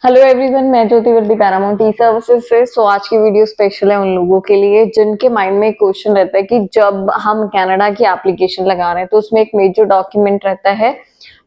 Hello everyone, मैं ज्योति वर्दी Paramount ई services से। आज की वीडियो स्पेशल है उन लोगों के लिए जिनके माइंड में एक क्वेश्चन रहता है कि जब हम कनाडा की एप्लीकेशन लगा रहे हैं तो उसमें एक मेजर डॉक्यूमेंट रहता है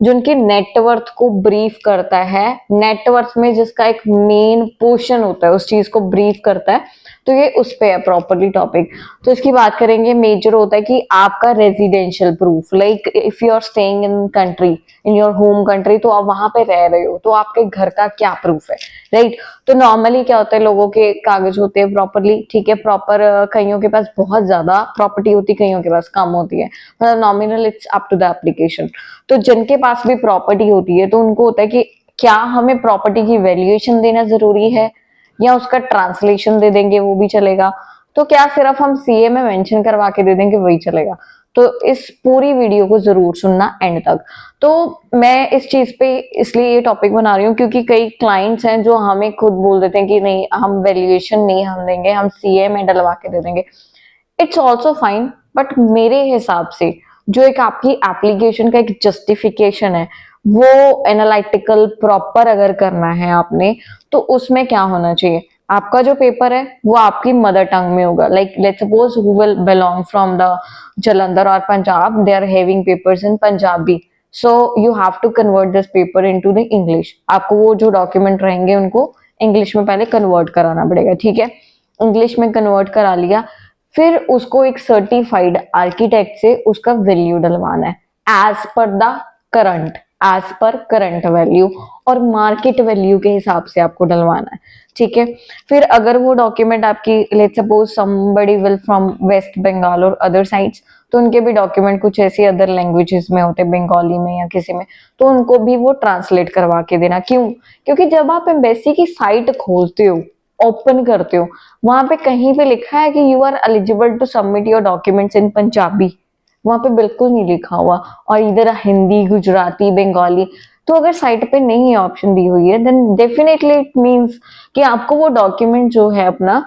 जो उनकी नेटवर्थ को ब्रीफ करता है। नेटवर्थ में जिसका एक मेन पोर्शन होता है उस चीज को ब्रीफ करता है। तो ये उस पे है प्रॉपरली टॉपिक। तो इसकी बात करेंगे। मेजर होता है कि आपका residential proof, like if you are staying in country, in your home country, तो आप वहां पे रह रहे हो तो आपके घर का क्या प्रूफ है, राइट। तो नॉर्मली क्या होता है, लोगों के कागज होते हैं प्रॉपरली, ठीक है, प्रॉपर। कईयों के पास बहुत ज्यादा प्रॉपर्टी होती है, कईयों के पास कम होती है, मतलब nominal, it's up to the application. तो जिनके पास भी प्रॉपर्टी होती है तो उनको होता है कि क्या हमें प्रॉपर्टी की वैल्यूएशन देना जरूरी है या उसका ट्रांसलेशन दे देंगे वो भी चलेगा। तो क्या सिर्फ हम सीए में मेंशन करवा के दे देंगे वही चलेगा। तो इस पूरी वीडियो को जरूर सुनना एंड तक। तो मैं इस चीज पे इसलिए ये टॉपिक बना रही हूँ क्योंकि कई क्लाइंट्स हैं जो हमें खुद बोल देते हैं कि नहीं, हम वैल्यूएशन नहीं हम देंगे, हम सीए में डलवा के दे देंगे। इट्स ऑल्सो फाइन, बट मेरे हिसाब से जो एक आपकी एप्लीकेशन का एक जस्टिफिकेशन है वो एनालिटिकल प्रॉपर अगर करना है आपने, तो उसमें क्या होना चाहिए, आपका जो पेपर है वो आपकी मदर टंग में होगा। Like let's suppose who will belong from the Jalandhar और Punjab, they are having papers in Punjabi, so you have to convert this paper into the English. आपको वो जो डॉक्यूमेंट रहेंगे उनको इंग्लिश में पहले कन्वर्ट कराना पड़ेगा, ठीक है। इंग्लिश में कन्वर्ट करा लिया, फिर उसको एक सर्टिफाइड आर्किटेक्ट से उसका वैल्यू डलवाना है as per the current, as per current value और मार्केट वैल्यू के हिसाब से आपको डलवाना है, ठीक है। फिर अगर वो डॉक्यूमेंट आपकी, let's suppose somebody will from West Bengal और अदर साइड्स, तो उनके भी डॉक्यूमेंट कुछ ऐसी अदर लैंग्वेजेस में होते हैं, बंगाली में या किसी में, तो उनको भी वो ट्रांसलेट करवा के देना। क्यों? क्योंकि जब आप एम्बेसी की साइट खोलते हो, ओपन करते हो, वहां पे कहीं पे लिखा है कि you are eligible to submit your documents in Punjabi? वहां पे बिल्कुल नहीं लिखा हुआ। और इधर हिंदी, गुजराती, बंगाली। तो अगर साइट पे नहीं ऑप्शन दी हुई है देन डेफिनेटली इट मींस कि आपको वो डॉक्यूमेंट जो है अपना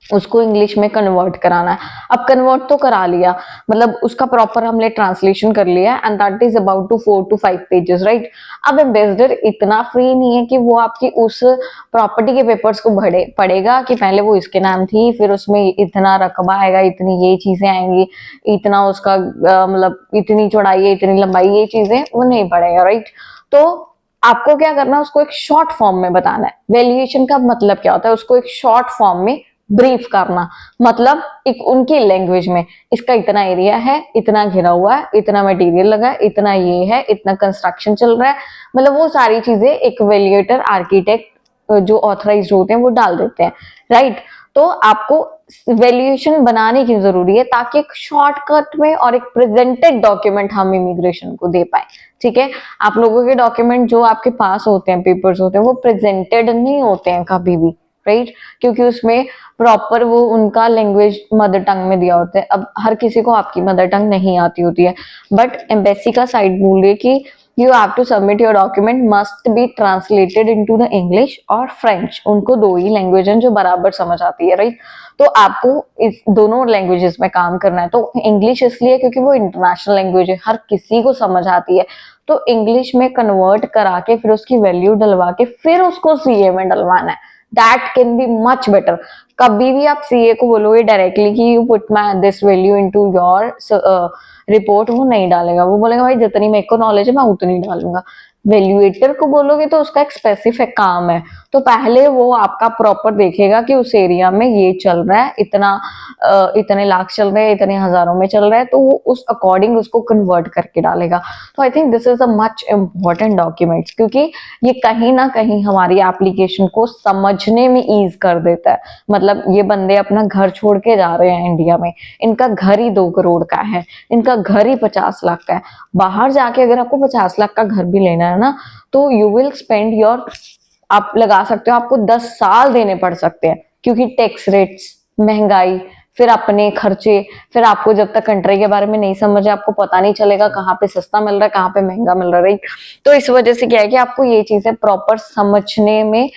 उसको इंग्लिश में कन्वर्ट कराना है। अब कन्वर्ट तो करा लिया, मतलब उसका प्रॉपर हमने ट्रांसलेशन कर लिया and that is about to 4 to 5 pages, right. अब एम्बेसडर इतना फ्री नहीं है कि वो आपकी उस प्रॉपर्टी के पेपर्स को पढ़ेगा कि पहले वो इसके नाम थी, फिर उसमें इतना रकबा आएगा, इतनी ये चीजें आएंगी, इतना उसका मतलब इतनी चौड़ाई है, इतनी लंबाई, ये चीजें वो नहीं पढ़ेगा, राइट। तो आपको क्या करना है, उसको एक शॉर्ट फॉर्म में बताना है। वैल्यूएशन का मतलब क्या होता है, उसको एक शॉर्ट फॉर्म में ब्रीफ करना, मतलब एक उनकी लैंग्वेज में, इसका इतना एरिया है, इतना घिरा हुआ है, इतना मटेरियल लगा है, इतना ये है, इतना कंस्ट्रक्शन चल रहा है, मतलब वो सारी चीजें एक वैल्यूएटर आर्किटेक्ट जो ऑथराइज होते हैं वो डाल देते हैं, राइट। तो आपको वैल्यूएशन बनाने की जरूरी है ताकि एक शॉर्टकट में और एक प्रेजेंटेड डॉक्यूमेंट हम इमिग्रेशन को दे पाए, ठीक है। आप लोगों के डॉक्यूमेंट जो आपके पास होते हैं, पेपर्स होते हैं, वो प्रेजेंटेड नहीं होते हैं कभी भी, राइट। क्योंकि उसमें प्रॉपर वो उनका लैंग्वेज मदर टंग में दिया होता है। अब हर किसी को आपकी मदर टंग नहीं आती होती है, बट एम्बेसी का साइड बोल रही है कि you have to submit your document must be translated into the English और फ्रेंच। उनको दो ही लैंग्वेज हैं जो बराबर समझ आती है, राइट। तो आपको इस दोनों लैंग्वेजेस में काम करना है। तो इंग्लिश इसलिए क्योंकि वो इंटरनेशनल लैंग्वेज है, हर किसी को समझ आती है। तो इंग्लिश में कन्वर्ट करा के फिर उसकी वैल्यू डलवा के फिर उसको सीए में डलवाना है। That can be much better. कभी भी आप सीए को बोलोगे डायरेक्टली कि you put my this value into your report, वो नहीं डालेगा। वो बोलेगा भाई जितनी मेरे को नॉलेज है मैं उतनी डालूंगा। वैल्यूएटर को बोलोगे तो उसका एक स्पेसिफिक काम है, तो पहले वो आपका प्रॉपर देखेगा कि उस एरिया में ये चल रहा है, इतना इतने लाख चल रहे हैं, इतने हजारों में चल रहा है, तो वो उस अकॉर्डिंग उसको कन्वर्ट करके डालेगा। तो आई think this is a much important document, क्योंकि ये कहीं ना कहीं हमारी एप्लीकेशन को समझने में ईज कर देता है। मतलब ये बंदे अपना घर छोड़ के जा रहे हैं इंडिया में, इनका घर ही 2 करोड़ का है, इनका घर ही 50 लाख का है। बाहर जाके अगर आपको 50 लाख का घर भी लेना है ना, तो यू विल स्पेंड योर, आप लगा सकते हो आपको 10 साल देने पड़ सकते हैं, क्योंकि टैक्स रेट्स, महंगाई, फिर अपने खर्चे, फिर आपको जब तक कंट्री के बारे में नहीं समझ, आपको पता नहीं चलेगा कहाँ पे सस्ता मिल रहा है, कहाँ पे महंगा मिल रहा है, राइट। तो इस वजह से क्या है कि आपको ये चीजें प्रॉपर समझने में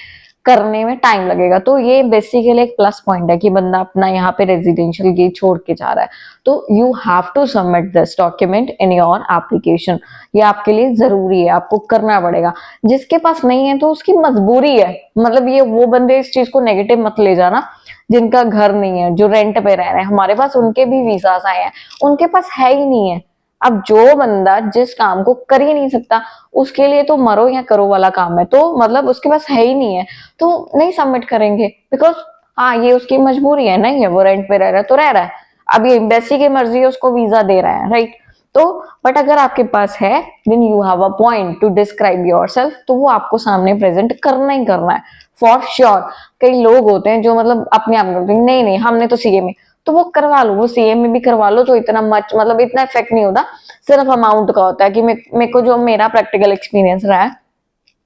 करने में टाइम लगेगा। तो ये बेसिकली एक प्लस पॉइंट है कि बंदा अपना यहाँ पे रेजिडेंशियल ये छोड़ के जा रहा है। तो you have to submit this document in your application. ये आपके लिए जरूरी है, आपको करना पड़ेगा। जिसके पास नहीं है तो उसकी मजबूरी है, मतलब ये वो बंदे इस चीज को नेगेटिव मत ले जाना जिनका घर नहीं है, जो रेंट पे रह रहे हैं। हमारे पास उनके भी वीजास आए हैं, उनके पास है ही नहीं है। अब जो बंदा जिस काम को कर ही नहीं सकता उसके लिए तो मरो या करो वाला काम है, तो मतलब उसके पास है ही नहीं है तो नहीं सबमिट करेंगे। बिकॉज हाँ ये उसकी मजबूरी है, नहीं है वो रेंट पे रह रहा है तो रह रहा है। अब ये एम्बेसी की मर्जी है, उसको वीजा दे रहा है, राइट। तो बट अगर आपके पास है then you have a point to describe yourself, तो वो आपको सामने प्रेजेंट करना ही करना है फॉर श्योर। कई लोग होते हैं जो मतलब अपने आप करते हैं नहीं नहीं हमने तो सीए में, तो वो करवा लो, वो सीए में भी करवा लो, तो इतना मच मतलब इतना इफेक्ट नहीं होता, सिर्फ अमाउंट का होता है। कि मेरे को जो मेरा प्रैक्टिकल एक्सपीरियंस रहा है,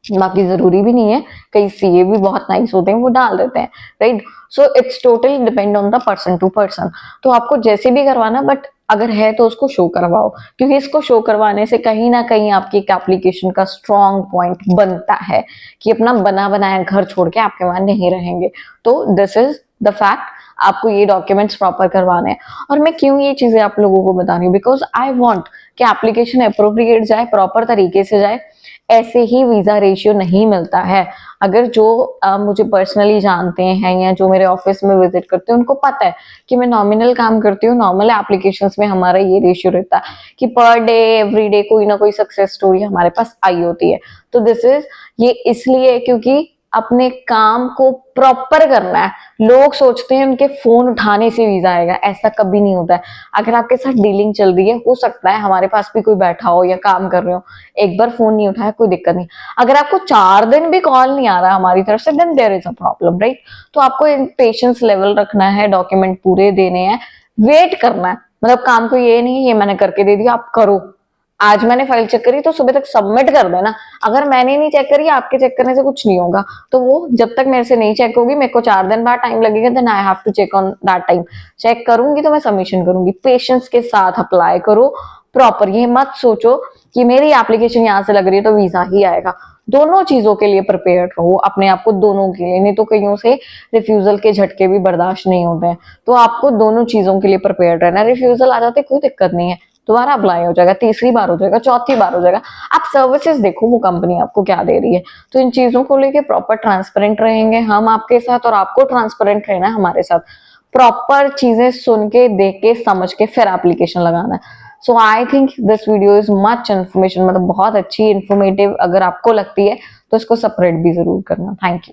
बाकी जरूरी भी नहीं है, कई सीए भी बहुत नाइस होते हैं वो डाल देते हैं, right. So it's totally depend on the person to person. तो आपको जैसे भी करवाना, बट अगर है तो उसको शो करवाओ, क्योंकि इसको शो करवाने से कहीं ना कहीं आपकी एक एप्लीकेशन का स्ट्रॉन्ग पॉइंट बनता है कि अपना बना बनाया घर छोड़ के आपके वहां नहीं रहेंगे। तो दिस इज द फैक्ट, आपको ये डॉक्यूमेंट्स प्रॉपर करवाने हैं। और मैं क्यों ये चीजें आप लोगों को बता रही हूँ, बिकॉज आई वॉन्ट कि एप्लीकेशन अप्रोप्रिएट जाए, प्रॉपर तरीके से जाए। ऐसे ही वीजा रेशियो नहीं मिलता है। अगर जो मुझे पर्सनली जानते हैं या जो मेरे ऑफिस में विजिट करते हैं उनको पता है कि मैं नॉमिनल काम करती हूँ, नॉर्मल एप्लीकेशंस में हमारा ये रेशियो रहता है कि पर डे एवरी डे कोई ना कोई सक्सेस स्टोरी हमारे पास आई होती है। तो दिस इज ये इसलिए क्योंकि अपने काम को प्रॉपर करना है। लोग सोचते हैं उनके फोन उठाने से वीजा आएगा, ऐसा कभी नहीं होता है। अगर आपके साथ डीलिंग चल रही है, हो सकता है हमारे पास भी कोई बैठा हो या काम कर रहे हो, एक बार फोन नहीं उठाया कोई दिक्कत नहीं। अगर आपको 4 दिन भी कॉल नहीं आ रहा हमारी तरफ से, then there is a problem, right. तो आपको पेशेंस लेवल रखना है, डॉक्यूमेंट पूरे देने हैं, वेट करना है। मतलब काम को ये नहीं ये मैंने करके दे दिया आप करो, आज मैंने फाइल चेक करी तो सुबह तक सबमिट कर देना। अगर मैंने नहीं चेक करी, आपके चेक करने से कुछ नहीं होगा। तो वो जब तक मेरे से नहीं चेक होगी, मेरे को 4 दिन बाद टाइम लगेगा, then I have to check on that time. Check करूंगी तो मैं सबमिशन करूंगी। पेशेंस के साथ अप्लाई करो प्रॉपर। ये मत सोचो कि मेरी एप्लीकेशन यहाँ से लग रही है तो वीजा ही आएगा। दोनों चीजों के लिए प्रिपेयर रहो अपने आप को, दोनों के लिए। नहीं तो कईयों से रिफ्यूजल के झटके भी बर्दाश्त नहीं होते हैं, तो आपको दोनों चीजों के लिए प्रिपेयर रहना है। रिफ्यूजल आ जाते कोई दिक्कत नहीं है, दोबारा अप्लाई हो जाएगा, तीसरी बार हो जाएगा, चौथी बार हो जाएगा। आप सर्विसेज देखो वो कंपनी आपको क्या दे रही है। तो इन चीजों को लेके प्रॉपर ट्रांसपेरेंट रहेंगे हम आपके साथ, और आपको ट्रांसपेरेंट रहना है हमारे साथ। प्रॉपर चीजें सुन के देख के समझ के फिर एप्लीकेशन लगाना है। So I think this video is much information, मतलब बहुत अच्छी इन्फॉर्मेटिव अगर आपको लगती है तो इसको सेपरेट भी जरूर करना। Thank you.